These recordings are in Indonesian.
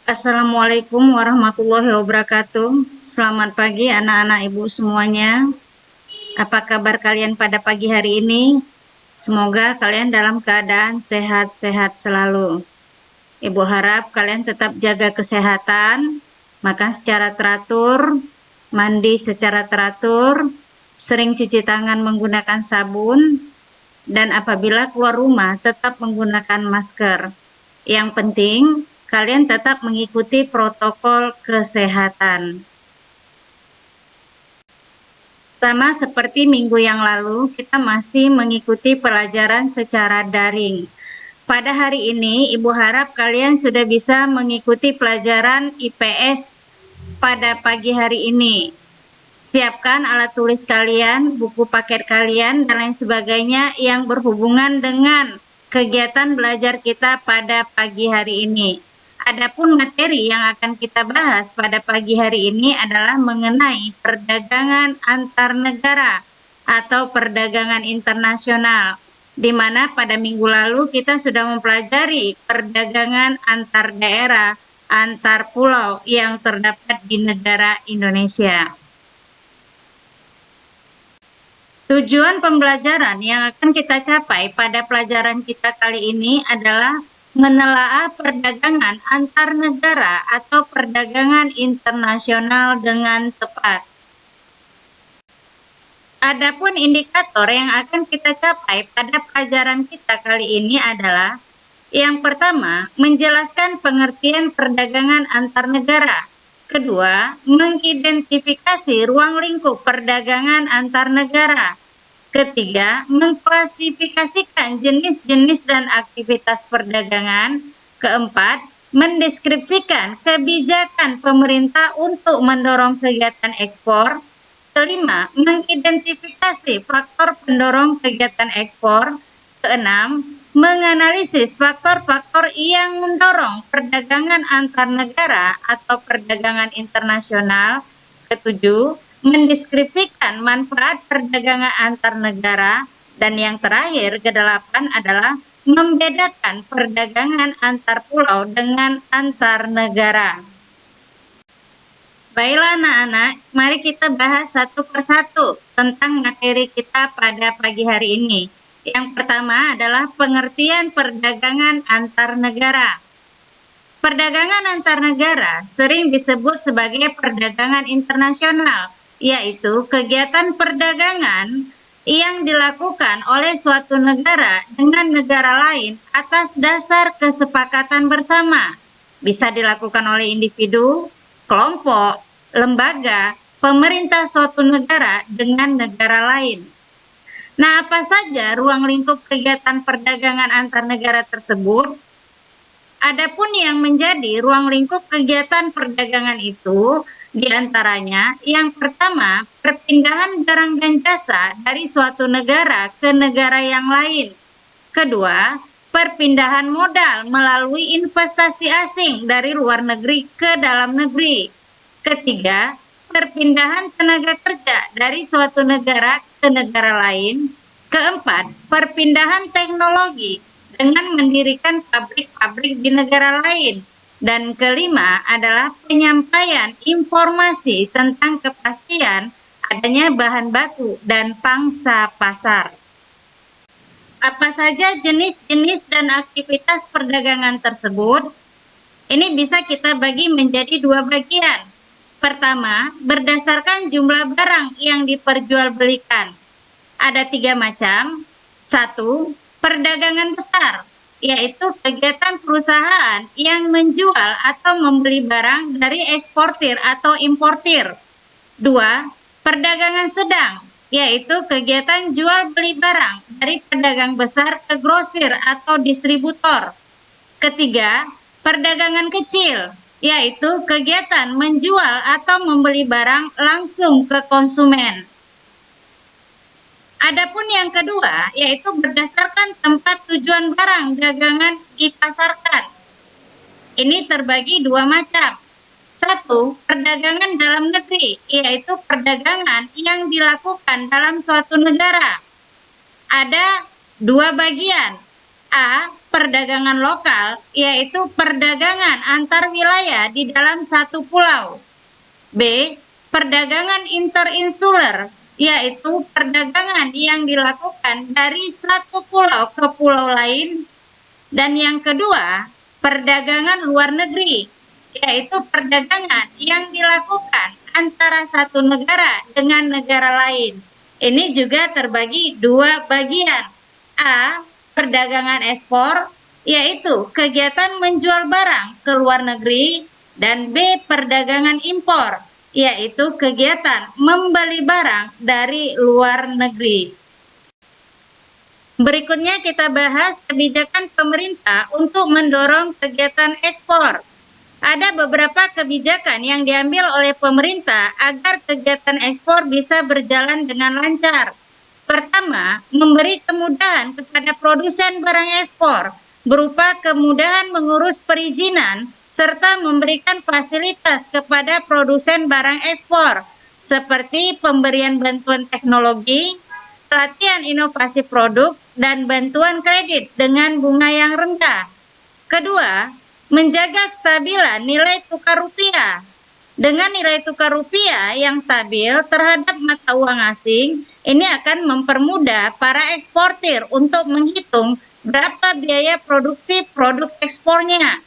Assalamualaikum warahmatullahi wabarakatuh. Selamat pagi anak-anak ibu semuanya. Apa kabar kalian pada pagi hari ini? Semoga kalian dalam keadaan sehat-sehat selalu. Ibu harap kalian tetap jaga kesehatan, makan secara teratur, mandi secara teratur, sering cuci tangan menggunakan sabun, dan apabila keluar rumah tetap menggunakan masker. Yang penting, kalian tetap mengikuti protokol kesehatan. Sama seperti minggu yang lalu, kita masih mengikuti pelajaran secara daring. Pada hari ini, Ibu harap kalian sudah bisa mengikuti pelajaran IPS pada pagi hari ini. Siapkan alat tulis kalian, buku paket kalian, dan lain sebagainya yang berhubungan dengan kegiatan belajar kita pada pagi hari ini. Adapun materi yang akan kita bahas pada pagi hari ini adalah mengenai perdagangan antar negara atau perdagangan internasional, di mana pada minggu lalu kita sudah mempelajari perdagangan antar daerah, antar pulau yang terdapat di negara Indonesia. Tujuan pembelajaran yang akan kita capai pada pelajaran kita kali ini adalah menelaah perdagangan antar negara atau perdagangan internasional dengan tepat. Adapun indikator yang akan kita capai pada pelajaran kita kali ini adalah yang pertama, menjelaskan pengertian perdagangan antar negara. Kedua, mengidentifikasi ruang lingkup perdagangan antar negara. Ketiga, mengklasifikasikan jenis-jenis dan aktivitas perdagangan. Keempat, mendeskripsikan kebijakan pemerintah untuk mendorong kegiatan ekspor. Kelima, mengidentifikasi faktor pendorong kegiatan ekspor. Keenam, menganalisis faktor-faktor yang mendorong perdagangan antar negara atau perdagangan internasional. Ketujuh, mendeskripsikan manfaat perdagangan antar negara. Dan yang terakhir, kedelapan adalah membedakan perdagangan antar pulau dengan antar negara. Baiklah anak-anak, mari kita bahas satu persatu tentang materi kita pada pagi hari ini. Yang pertama adalah pengertian perdagangan antar negara. Perdagangan antar negara sering disebut sebagai perdagangan internasional, yaitu kegiatan perdagangan yang dilakukan oleh suatu negara dengan negara lain atas dasar kesepakatan bersama. Bisa dilakukan oleh individu, kelompok, lembaga, pemerintah suatu negara dengan negara lain. Nah, apa saja ruang lingkup kegiatan perdagangan antar negara tersebut? Adapun yang menjadi ruang lingkup kegiatan perdagangan itu, diantaranya yang pertama, perpindahan barang dan jasa dari suatu negara ke negara yang lain. Kedua, perpindahan modal melalui investasi asing dari luar negeri ke dalam negeri. Ketiga, perpindahan tenaga kerja dari suatu negara ke negara lain. Keempat, perpindahan teknologi dengan mendirikan pabrik-pabrik di negara lain. Dan kelima adalah penyampaian informasi tentang kepastian adanya bahan baku dan pangsa pasar. Apa saja jenis-jenis dan aktivitas perdagangan tersebut? Ini bisa kita bagi menjadi dua bagian. Pertama, berdasarkan jumlah barang yang diperjualbelikan. Ada 3 macam. 1. Perdagangan besar, yaitu kegiatan perusahaan yang menjual atau membeli barang dari eksportir atau importir. 2. Perdagangan sedang, yaitu kegiatan jual beli barang dari pedagang besar ke grosir atau distributor. Ketiga, perdagangan kecil, yaitu kegiatan menjual atau membeli barang langsung ke konsumen. Adapun yang kedua, yaitu berdasarkan tempat tujuan barang dagangan dipasarkan. Ini terbagi 2 macam. 1. Perdagangan dalam negeri, yaitu perdagangan yang dilakukan dalam suatu negara. Ada 2 bagian. A. perdagangan lokal, yaitu perdagangan antar wilayah di dalam satu pulau. B. Perdagangan interinsular, yaitu perdagangan yang dilakukan dari satu pulau ke pulau lain. Dan yang kedua, perdagangan luar negeri, yaitu perdagangan yang dilakukan antara satu negara dengan negara lain. Ini juga terbagi dua bagian. A. Perdagangan ekspor, yaitu kegiatan menjual barang ke luar negeri, dan B. Perdagangan impor, yaitu kegiatan membeli barang dari luar negeri. Berikutnya kita bahas kebijakan pemerintah untuk mendorong kegiatan ekspor. Ada beberapa kebijakan yang diambil oleh pemerintah agar kegiatan ekspor bisa berjalan dengan lancar. Pertama, memberi kemudahan kepada produsen barang ekspor berupa kemudahan mengurus perizinan serta memberikan fasilitas kepada produsen barang ekspor seperti pemberian bantuan teknologi, pelatihan inovasi produk, dan bantuan kredit dengan bunga yang rendah. Kedua, menjaga kestabilan nilai tukar rupiah. Dengan nilai tukar rupiah yang stabil terhadap mata uang asing, ini akan mempermudah para eksportir untuk menghitung berapa biaya produksi produk ekspornya.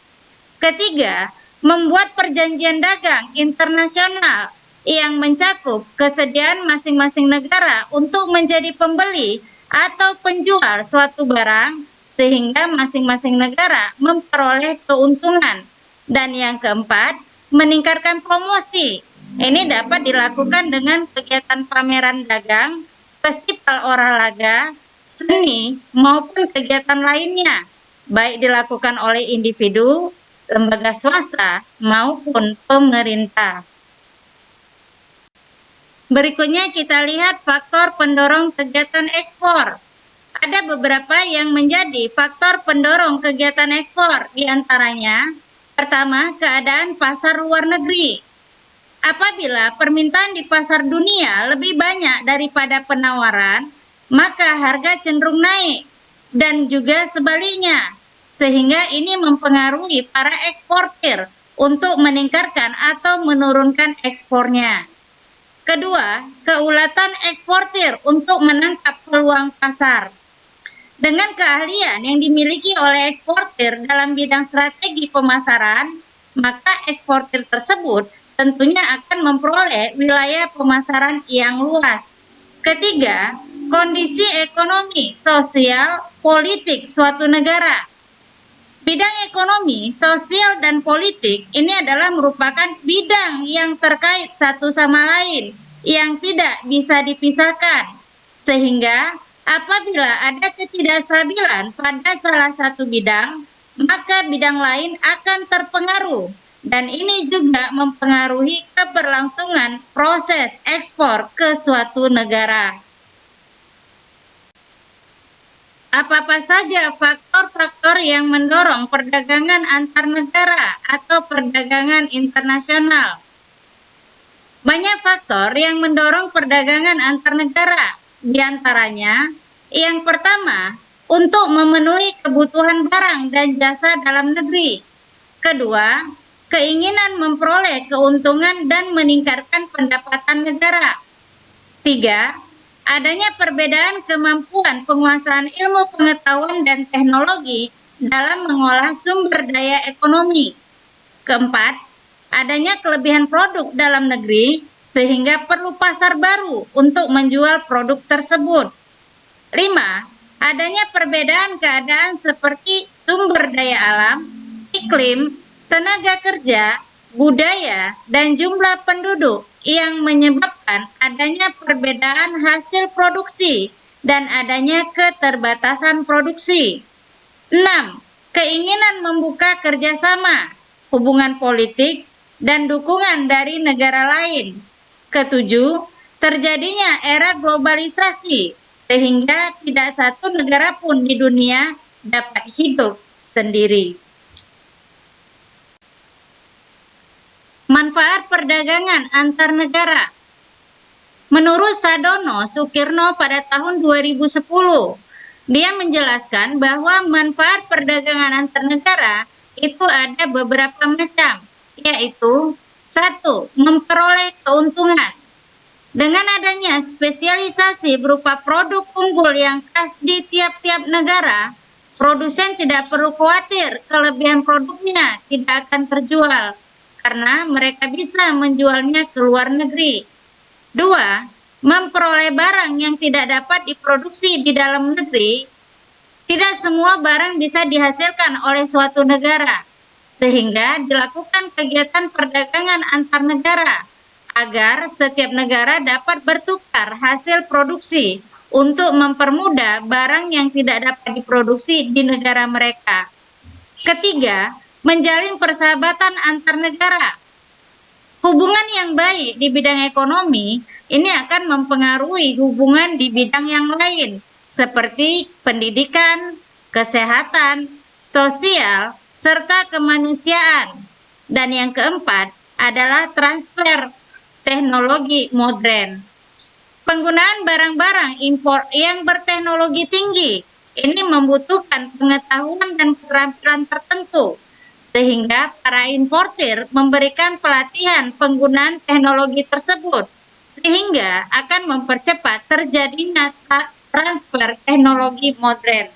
Ketiga, membuat perjanjian dagang internasional yang mencakup kesediaan masing-masing negara untuk menjadi pembeli atau penjual suatu barang sehingga masing-masing negara memperoleh keuntungan. Dan yang keempat, meningkatkan promosi. Ini dapat dilakukan dengan kegiatan pameran dagang, festival olahraga, seni, maupun kegiatan lainnya, baik dilakukan oleh individu, lembaga swasta, maupun pemerintah. Berikutnya kita lihat faktor pendorong kegiatan ekspor. Ada beberapa yang menjadi faktor pendorong kegiatan ekspor, di antaranya, pertama, keadaan pasar luar negeri. Apabila permintaan di pasar dunia lebih banyak daripada penawaran, maka harga cenderung naik, dan juga sebaliknya, sehingga ini mempengaruhi para eksportir untuk meningkatkan atau menurunkan ekspornya. Kedua, keulatan eksportir untuk menangkap peluang pasar. Dengan keahlian yang dimiliki oleh eksportir dalam bidang strategi pemasaran, maka eksportir tersebut tentunya akan memperoleh wilayah pemasaran yang luas. Ketiga, kondisi ekonomi, sosial, politik suatu negara. Bidang ekonomi, sosial, dan politik ini adalah merupakan bidang yang terkait satu sama lain, yang tidak bisa dipisahkan. Sehingga, apabila ada ketidakstabilan pada salah satu bidang, maka bidang lain akan terpengaruh. Dan ini juga mempengaruhi keberlangsungan proses ekspor ke suatu negara. Apa-apa saja faktor-faktor yang mendorong perdagangan antar negara atau perdagangan internasional? Banyak faktor yang mendorong perdagangan antar negara. Di antaranya, yang pertama, untuk memenuhi kebutuhan barang dan jasa dalam negeri. Kedua, keinginan memperoleh keuntungan dan meningkatkan pendapatan negara. Tiga, adanya perbedaan kemampuan penguasaan ilmu pengetahuan dan teknologi dalam mengolah sumber daya ekonomi. Keempat, adanya kelebihan produk dalam negeri sehingga perlu pasar baru untuk menjual produk tersebut. 5. Adanya perbedaan keadaan seperti sumber daya alam, iklim, tenaga kerja, budaya, dan jumlah penduduk yang menyebabkan adanya perbedaan hasil produksi dan adanya keterbatasan produksi. 6. Keinginan membuka kerjasama, hubungan politik, dan dukungan dari negara lain. Ketujuh, terjadinya era globalisasi, sehingga tidak satu negara pun di dunia dapat hidup sendiri. Manfaat perdagangan antar negara. Menurut Sadono Sukirno pada tahun 2010, Dia menjelaskan bahwa manfaat perdagangan antar negara itu ada beberapa macam, yaitu satu, memperoleh keuntungan. Dengan adanya spesialisasi berupa produk unggul yang khas di tiap-tiap negara, produsen tidak perlu khawatir kelebihan produknya tidak akan terjual, karena mereka bisa menjualnya ke luar negeri. Dua, memperoleh barang yang tidak dapat diproduksi di dalam negeri. Tidak semua barang bisa dihasilkan oleh suatu negara, sehingga dilakukan kegiatan perdagangan antar negara agar setiap negara dapat bertukar hasil produksi untuk mempermudah barang yang tidak dapat diproduksi di negara mereka. Ketiga, menjalin persahabatan antar negara. Hubungan yang baik di bidang ekonomi ini akan mempengaruhi hubungan di bidang yang lain, seperti pendidikan, kesehatan, sosial, serta kemanusiaan. Dan yang keempat adalah transfer teknologi modern. Penggunaan barang-barang impor yang berteknologi tinggi ini membutuhkan pengetahuan dan keterampilan tertentu, sehingga para importir memberikan pelatihan penggunaan teknologi tersebut, sehingga akan mempercepat terjadinya transfer teknologi modern.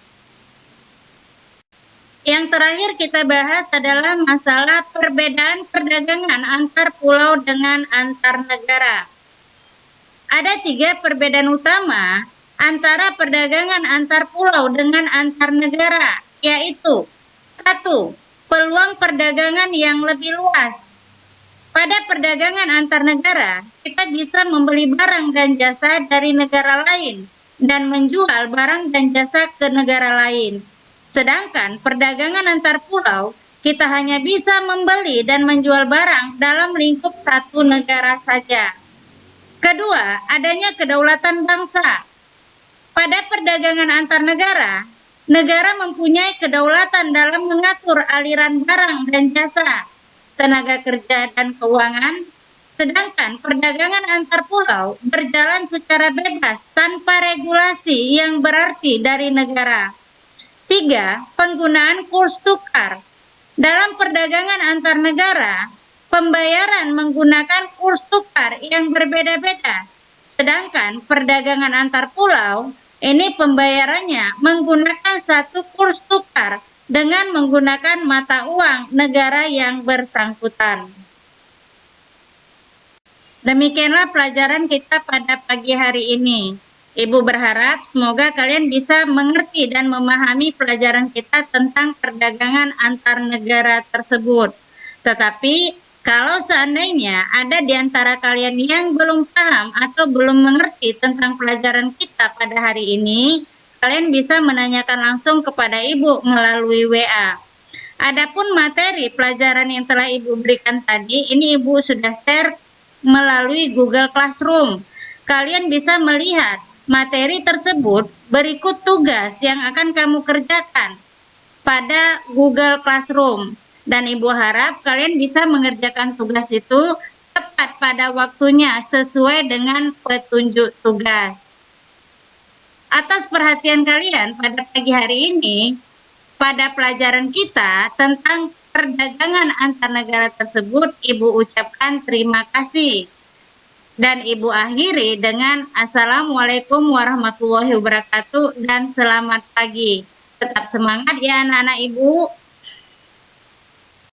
Yang terakhir kita bahas adalah masalah perbedaan perdagangan antar pulau dengan antar negara. Ada 3 perbedaan utama antara perdagangan antar pulau dengan antar negara, yaitu 1. Peluang perdagangan yang lebih luas. Pada perdagangan antar negara, kita bisa membeli barang dan jasa dari negara lain dan menjual barang dan jasa ke negara lain. Sedangkan perdagangan antar pulau, kita hanya bisa membeli dan menjual barang dalam lingkup satu negara saja. Kedua, adanya kedaulatan bangsa. Pada perdagangan antar negara, negara mempunyai kedaulatan dalam mengatur aliran barang dan jasa, tenaga kerja dan keuangan, sedangkan perdagangan antar pulau berjalan secara bebas tanpa regulasi yang berarti dari negara. 3. Penggunaan kurs tukar. Dalam perdagangan antar negara, pembayaran menggunakan kurs tukar yang berbeda-beda. Sedangkan perdagangan antar pulau, ini pembayarannya menggunakan satu kurs tukar dengan menggunakan mata uang negara yang bersangkutan. Demikianlah pelajaran kita pada pagi hari ini. Ibu berharap semoga kalian bisa mengerti dan memahami pelajaran kita tentang perdagangan antar negara tersebut. Tetapi kalau seandainya ada di antara kalian yang belum paham atau belum mengerti tentang pelajaran kita pada hari ini, kalian bisa menanyakan langsung kepada Ibu melalui WA. Adapun materi pelajaran yang telah Ibu berikan tadi, ini Ibu sudah share melalui Google Classroom. Kalian bisa melihat materi tersebut berikut tugas yang akan kamu kerjakan pada Google Classroom. Dan Ibu harap kalian bisa mengerjakan tugas itu tepat pada waktunya sesuai dengan petunjuk tugas. Atas perhatian kalian pada pagi hari ini, pada pelajaran kita tentang perdagangan antar negara tersebut, Ibu ucapkan terima kasih. Dan Ibu akhiri dengan Assalamualaikum warahmatullahi wabarakatuh dan selamat pagi. Tetap semangat ya anak-anak Ibu.